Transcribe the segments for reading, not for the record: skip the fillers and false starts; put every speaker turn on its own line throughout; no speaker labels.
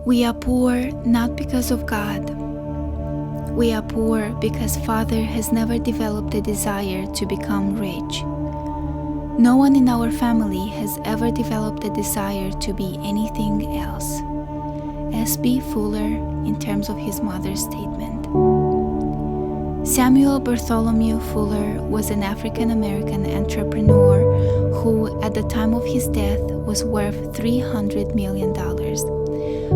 We are poor not because of God. We are poor because Father has never developed a desire to become rich. No one in our family has ever developed a desire to be anything else. S.B. Fuller, in terms of his mother's statement. Samuel Bartholomew Fuller was an African-American entrepreneur who, at the time of his death, was worth $300 million,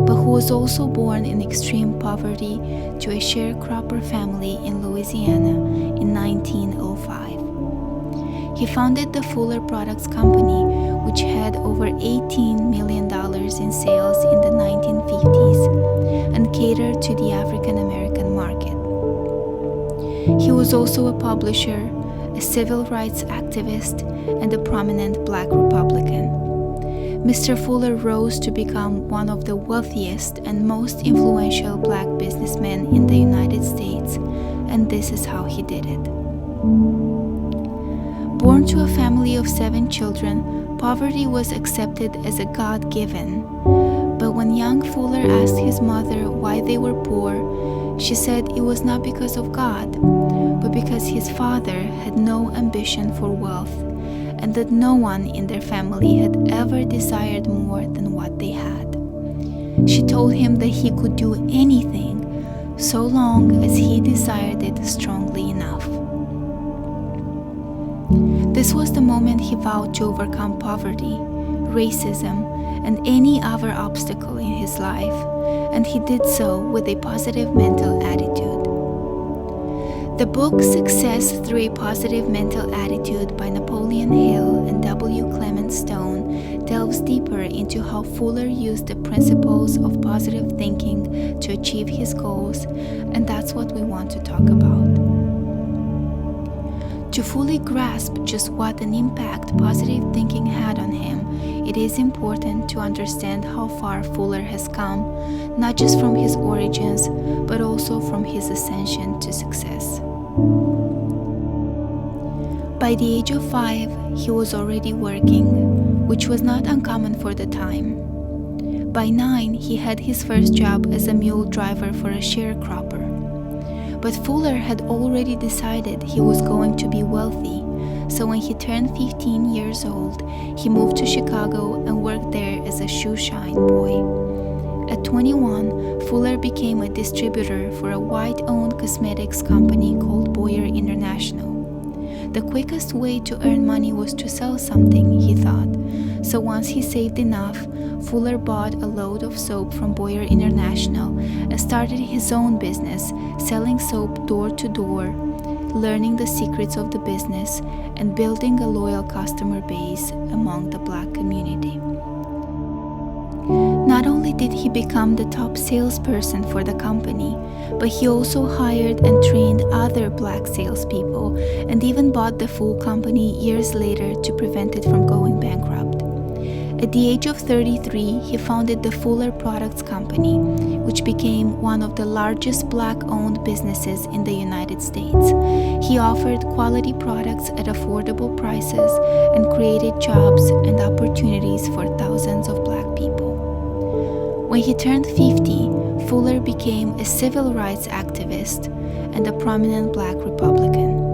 but who was also born in extreme poverty to a sharecropper family in Louisiana in 1905. He founded the Fuller Products Company, which had over $18 million in sales in the 1950s and catered to the African-American market. He was also a publisher, a civil rights activist, and a prominent Black Republican. Mr. Fuller rose to become one of the wealthiest and most influential Black businessmen in the United States, and this is how he did it. Born to a family of 7 children, poverty was accepted as a God-given. But when young Fuller asked his mother why they were poor, she said it was not because of God, but because his father had no ambition for wealth, and that no one in their family had ever desired more than what they had. She told him that he could do anything so long as he desired it strongly enough. This was the moment he vowed to overcome poverty, racism, and any other obstacle in his life, and he did so with a positive mental attitude. The book Success Through a Positive Mental Attitude by Napoleon Hill and W. Clement Stone delves deeper into how Fuller used the principles of positive thinking to achieve his goals, and that's what we want to talk about. To fully grasp just what an impact positive thinking had on him, it is important to understand how far Fuller has come, not just from his origins, but also from his ascension to success. By the age of 5, he was already working, which was not uncommon for the time. By 9, he had his first job as a mule driver for a sharecropper. But Fuller had already decided he was going to be wealthy, so when he turned 15 years old, he moved to Chicago and worked there as a shoeshine boy. At 21, Fuller became a distributor for a white-owned cosmetics company called Boyer International. The quickest way to earn money was to sell something, he thought, so once he saved enough, Fuller bought a load of soap from Boyer International and started his own business, selling soap door to door, learning the secrets of the business, and building a loyal customer base among the Black community. Not only did he become the top salesperson for the company, but he also hired and trained other Black salespeople and even bought the full company years later to prevent it from going bankrupt. At the age of 33, he founded the Fuller Products Company, which became one of the largest Black-owned businesses in the United States. He offered quality products at affordable prices and created jobs and opportunities for thousands of Black people. When he turned 50, Fuller became a civil rights activist and a prominent Black Republican.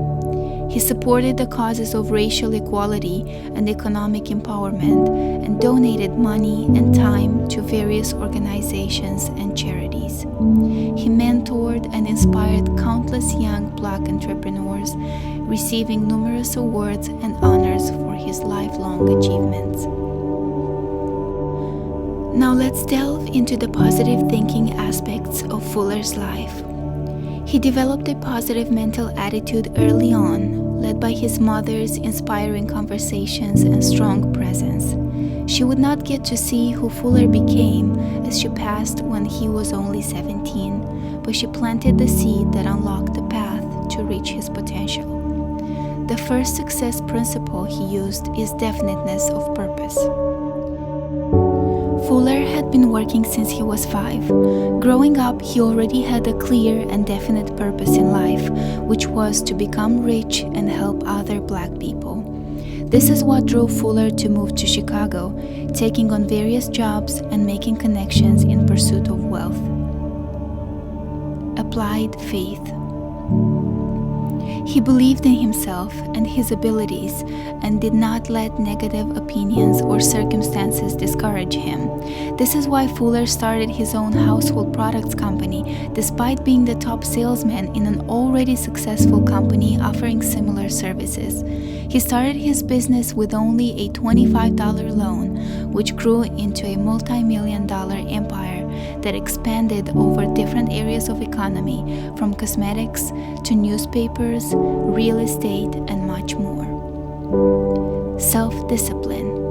He supported the causes of racial equality and economic empowerment and donated money and time to various organizations and charities. He mentored and inspired countless young Black entrepreneurs, receiving numerous awards and honors for his lifelong achievements. Now let's delve into the positive thinking aspects of Fuller's life. He developed a positive mental attitude early on, led by his mother's inspiring conversations and strong presence. She would not get to see who Fuller became as she passed when he was only 17, but she planted the seed that unlocked the path to reach his potential. The first success principle he used is definiteness of purpose. Fuller had been working since he was 5. Growing up, he already had a clear and definite purpose in life, which was to become rich and help other Black people. This is what drove Fuller to move to Chicago, taking on various jobs and making connections in pursuit of wealth. Applied faith. He believed in himself and his abilities and did not let negative opinions or circumstances discourage him. This is why Fuller started his own household products company, despite being the top salesman in an already successful company offering similar services. He started his business with only a $25 loan, which grew into a multi-million-dollar empire that expanded over different areas of economy, from cosmetics to newspapers, real estate, and much more. Self-discipline.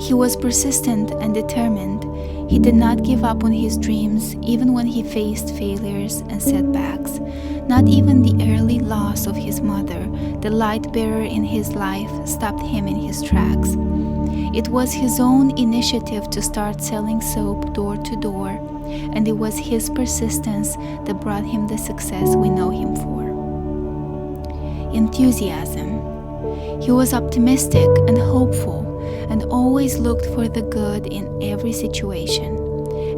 He was persistent and determined. He did not give up on his dreams even when he faced failures and setbacks. Not even the early loss of his mother, the light bearer in his life, stopped him in his tracks. It was his own initiative to start selling soap door to door, and it was his persistence that brought him the success we know him for. Enthusiasm. He was optimistic and hopeful and always looked for the good in every situation.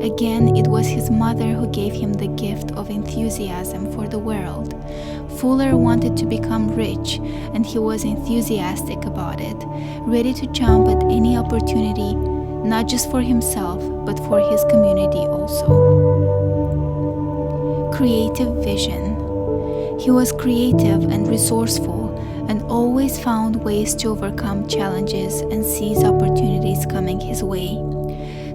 Again, it was his mother who gave him the gift of enthusiasm for the world. Fuller wanted to become rich, and he was enthusiastic about it, ready to jump at any opportunity, not just for himself, but for his community also. Creative vision. He was creative and resourceful, and always found ways to overcome challenges and seize opportunities coming his way.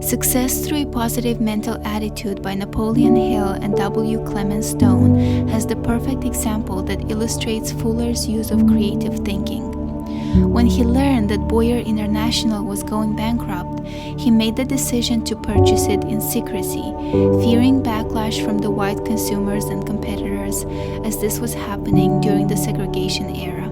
Success Through a Positive Mental Attitude by Napoleon Hill and W. Clement Stone has the perfect example that illustrates Fuller's use of creative thinking. When he learned that Boyer International was going bankrupt, he made the decision to purchase it in secrecy, fearing backlash from the white consumers and competitors, as this was happening during the segregation era.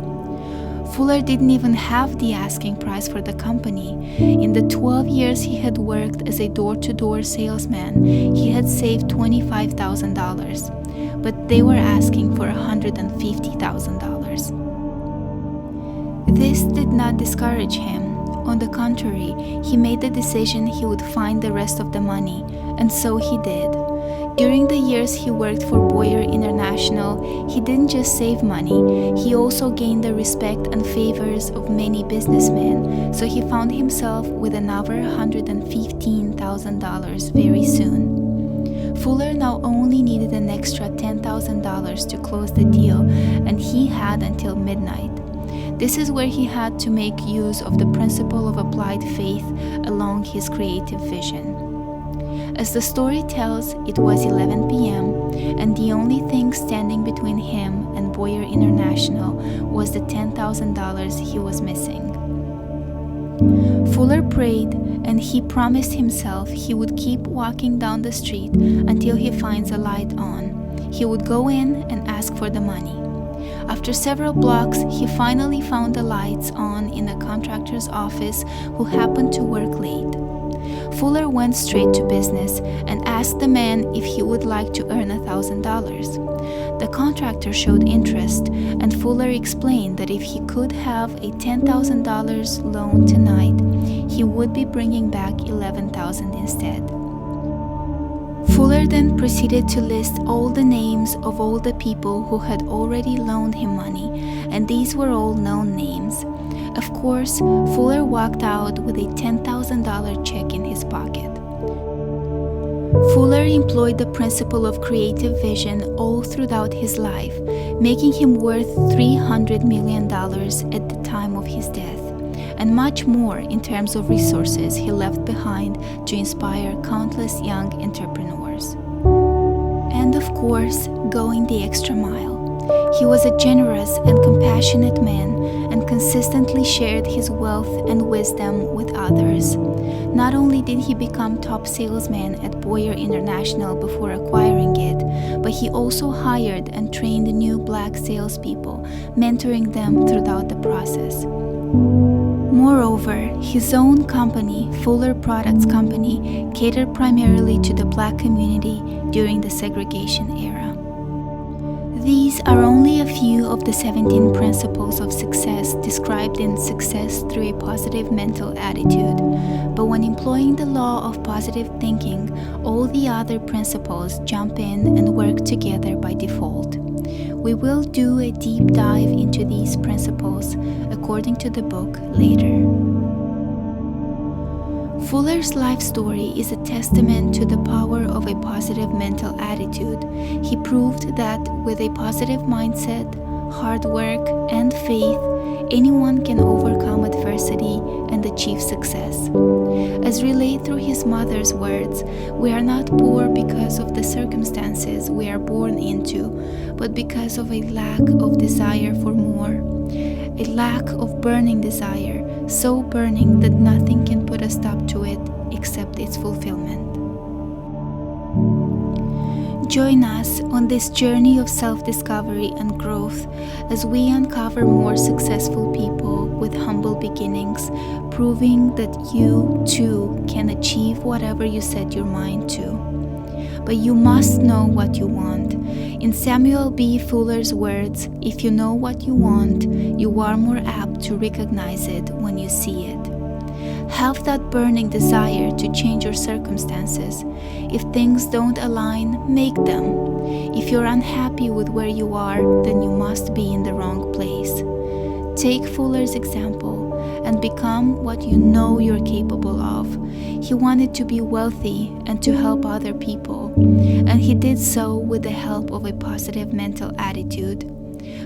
Fuller didn't even have the asking price for the company. In the 12 years he had worked as a door-to-door salesman, he had saved $25,000, but they were asking for $150,000. This did not discourage him. On the contrary, he made the decision he would find the rest of the money, and so he did. During the years he worked for Boyer International, he didn't just save money, he also gained the respect and favors of many businessmen, so he found himself with another $115,000 very soon. Fuller now only needed an extra $10,000 to close the deal, and he had until midnight. This is where he had to make use of the principle of applied faith along his creative vision. As the story tells, it was 11 p.m., and the only thing standing between him and Boyer International was the $10,000 he was missing. Fuller prayed, and he promised himself he would keep walking down the street until he finds a light on. He would go in and ask for the money. After several blocks, he finally found the lights on in a contractor's office who happened to work late. Fuller went straight to business and asked the man if he would like to earn $1,000. The contractor showed interest, and Fuller explained that if he could have a $10,000 loan tonight, he would be bringing back $11,000 instead. Fuller then proceeded to list all the names of all the people who had already loaned him money, and these were all known names. Of course, Fuller walked out with a $10,000 check in his pocket. Fuller employed the principle of creative vision all throughout his life, making him worth $300 million at the time of his death, and much more in terms of resources he left behind to inspire countless young entrepreneurs. And of course, going the extra mile. He was a generous and compassionate man and consistently shared his wealth and wisdom with others. Not only did he become top salesman at Boyer International before acquiring it, but he also hired and trained new black salespeople, mentoring them throughout the process. Moreover, his own company, Fuller Products Company, catered primarily to the black community during the segregation era. These are only a few of the 17 principles of success described in Success Through a Positive Mental Attitude. But when employing the law of positive thinking, all the other principles jump in and work together by default. We will do a deep dive into these principles according to the book later. Fuller's life story is a testament to the power of a positive mental attitude. He proved that with a positive mindset, hard work, and faith, anyone can overcome adversity and achieve success. As relayed through his mother's words, we are not poor because of the circumstances we are born into, but because of a lack of desire for more. A lack of burning desire, so burning that nothing can put a stop to it except its fulfillment. Join us on this journey of self-discovery and growth as we uncover more successful people with humble beginnings, proving that you too can achieve whatever you set your mind to. But you must know what you want. In Samuel B. Fuller's words, if you know what you want, you are more apt to recognize it when you see it. Have that burning desire to change your circumstances. If things don't align, make them. If you're unhappy with where you are, then you must be in the wrong place. Take Fuller's example and become what you know you're capable of. He wanted to be wealthy and to help other people, and he did so with the help of a positive mental attitude.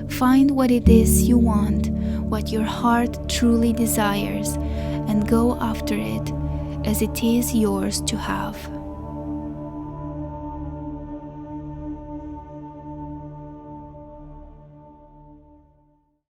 Find what it is you want, what your heart truly desires, and go after it as it is yours to have.